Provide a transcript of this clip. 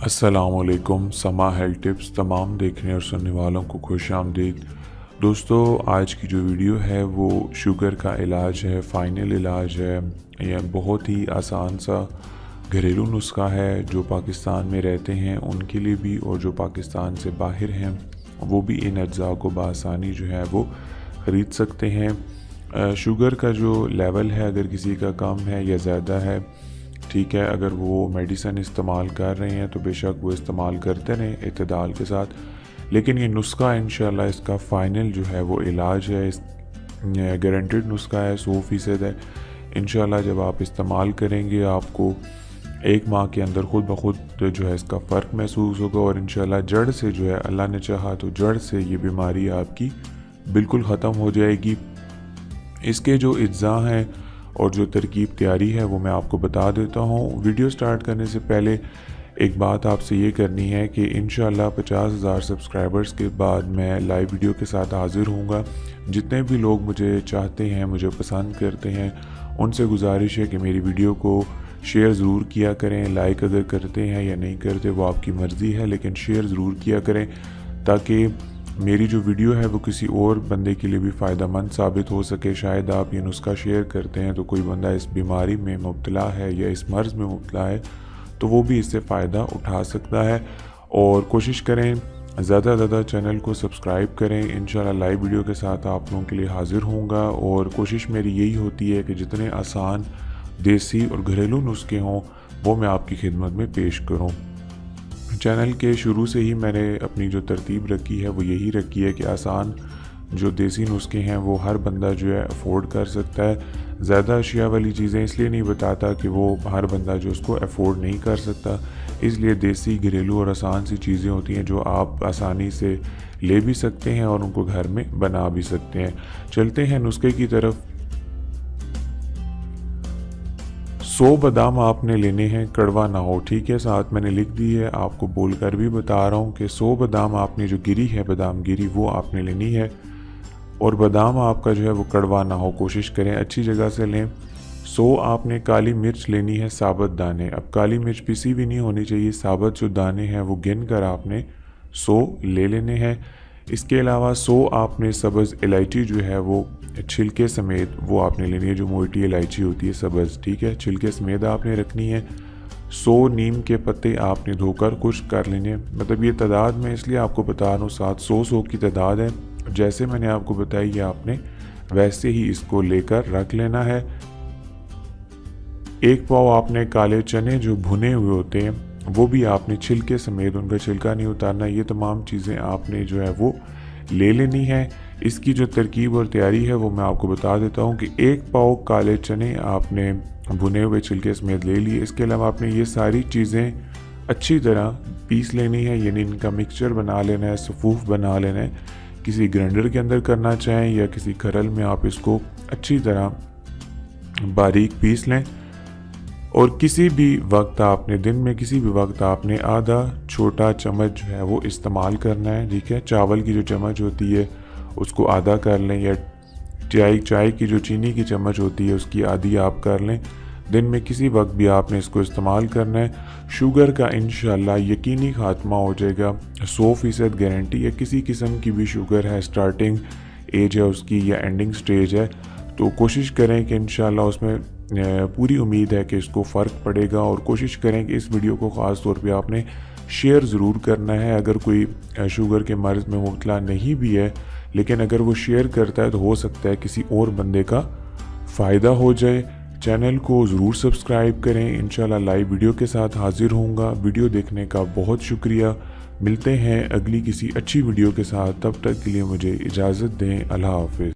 अस्सलामुअलैकुम। समा health tips तमाम देखने और सुनने वालों को खुश आमदीद। दोस्तों, आज की जो वीडियो है वो शुगर का इलाज है, फ़ाइनल इलाज है। यह बहुत ही आसान सा घरेलू नुस्खा है जो पाकिस्तान में रहते हैं उनके लिए भी, और जो पाकिस्तान से बाहर हैं वो भी इन अज्जा को बआसानी जो है वो ख़रीद सकते हैं। शुगर का जो लेवल है अगर किसी का कम है या ज़्यादा है, ठीक है, अगर वो मेडिसिन इस्तेमाल कर रहे हैं तो बेशक वो इस्तेमाल करते रहें इत्तेदाल के साथ। लेकिन ये नुस्खा इंशाल्लाह इसका फ़ाइनल जो है वो इलाज है, इस गारंटेड नुस्खा है, 100% है। इंशाल्लाह जब आप इस्तेमाल करेंगे आपको 1 माह के अंदर खुद ब खुद जो है इसका फ़र्क महसूस होगा, और इंशाल्लाह जड़ से जो है, अल्लाह ने चाहा तो जड़ से ये बीमारी आपकी बिल्कुल ख़त्म हो जाएगी। इसके जो अज्जा हैं और जो तरकीब तैयारी है वो मैं आपको बता देता हूँ। वीडियो स्टार्ट करने से पहले एक बात आपसे ये करनी है कि इंशाल्लाह 50,000 सब्सक्राइबर्स के बाद मैं लाइव वीडियो के साथ हाज़िर हूँगा। जितने भी लोग मुझे चाहते हैं, मुझे पसंद करते हैं, उनसे गुजारिश है कि मेरी वीडियो को शेयर ज़रूर किया करें। लाइक अगर करते हैं या नहीं करते वो आपकी मर्ज़ी है, लेकिन शेयर ज़रूर किया करें ताकि मेरी जो वीडियो है वो किसी और बंदे के लिए भी फ़ायदेमंद साबित हो सके। शायद आप ये नुस्खा शेयर करते हैं तो कोई बंदा इस बीमारी में मुब्तला है या इस मर्ज़ में मुब्तला है तो वो भी इससे फ़ायदा उठा सकता है। और कोशिश करें ज़्यादा से ज़्यादा चैनल को सब्सक्राइब करें। इंशाल्लाह लाइव वीडियो के साथ आप लोगों के लिए हाज़िर होऊंगा, और कोशिश मेरी यही होती है कि जितने आसान देसी और घरेलू नुस्खे हों वो मैं आपकी खिदमत में पेश करूँ। चैनल के शुरू से ही मैंने अपनी जो तरतीब रखी है वो यही रखी है कि आसान जो देसी नुस्खे हैं वो हर बंदा जो है अफोर्ड कर सकता है। ज़्यादा अशिया वाली चीज़ें इसलिए नहीं बताता कि वो हर बंदा जो उसको अफोर्ड नहीं कर सकता, इसलिए देसी घरेलू और आसान सी चीज़ें होती हैं जो आप आसानी से ले भी सकते हैं और उनको घर में बना भी सकते हैं। चलते हैं नुस्खे की तरफ। 100 बादाम आपने लेने हैं, कड़वा ना हो, ठीक है। साथ मैंने लिख दी है, आपको बोलकर भी बता रहा हूँ कि 100 बादाम आपने जो गिरी है, बादाम गिरी, वो आपने लेनी है। और बादाम आपका जो है वो कड़वा ना हो, कोशिश करें अच्छी जगह से लें। 100 आपने काली मिर्च लेनी है, साबुत दाने। अब काली मिर्च पिसी भी नहीं होनी चाहिए, साबुत जो दाने हैं वो गिन कर आपने 100 ले लेने हैं। इसके अलावा 100 आपने सब्ज़ इलायची जो है वो छिलके समेत वो आपने लेनी है, जो मोटी इलायची होती है सब्ज़, ठीक है, छिलके समेत आपने रखनी है। 100 नीम के पत्ते आपने धोकर खुश्क कर लेने हैं। मतलब ये तादाद मैं इसलिए आपको बता रहा हूँ, 700 की तादाद है। जैसे मैंने आपको बताई आपने वैसे ही इसको लेकर रख लेना है। 1 पाव आपने काले चने जो भुने हुए होते हैं वो भी आपने छिलके समेत, उनका छिलका नहीं उतारना। ये तमाम चीज़ें आपने जो है वो ले लेनी है। इसकी जो तरकीब और तैयारी है वो मैं आपको बता देता हूँ कि 1 पाव काले चने आपने भुने हुए छिलके समेत ले लिए। इसके अलावा आपने ये सारी चीज़ें अच्छी तरह पीस लेनी है, यानी इनका मिक्सचर बना लेना है, सफूफ बना लेना है। किसी ग्राइंडर के अंदर करना चाहें या किसी खरल में आप इसको अच्छी तरह बारीक पीस लें। और किसी भी वक्त आपने, दिन में किसी भी वक्त आपने आधा छोटा चम्मच जो है वो इस्तेमाल करना है, ठीक है। चावल की जो चम्मच होती है उसको आधा कर लें, या चाय की जो चीनी की चम्मच होती है उसकी आधी आप कर लें। दिन में किसी वक्त भी आपने इसको इस्तेमाल करना है। शुगर का इंशाल्लाह यकीनी खात्मा हो जाएगा, 100% गारंटी है। किसी किस्म की भी शुगर है, स्टार्टिंग एज है उसकी या एंडिंग स्टेज है, तो कोशिश करें कि इंशाल्लाह उसमें पूरी उम्मीद है कि इसको फ़र्क पड़ेगा। और कोशिश करें कि इस वीडियो को ख़ास तौर पे आपने शेयर ज़रूर करना है। अगर कोई शुगर के मर्ज़ में मुब्तला नहीं भी है, लेकिन अगर वो शेयर करता है तो हो सकता है किसी और बंदे का फ़ायदा हो जाए। चैनल को ज़रूर सब्सक्राइब करें। इंशाल्लाह लाइव वीडियो के साथ हाज़िर होऊंगा। वीडियो देखने का बहुत शुक्रिया। मिलते हैं अगली किसी अच्छी वीडियो के साथ, तब तक के लिए मुझे इजाज़त दें। अल्लाह हाफ़िज़।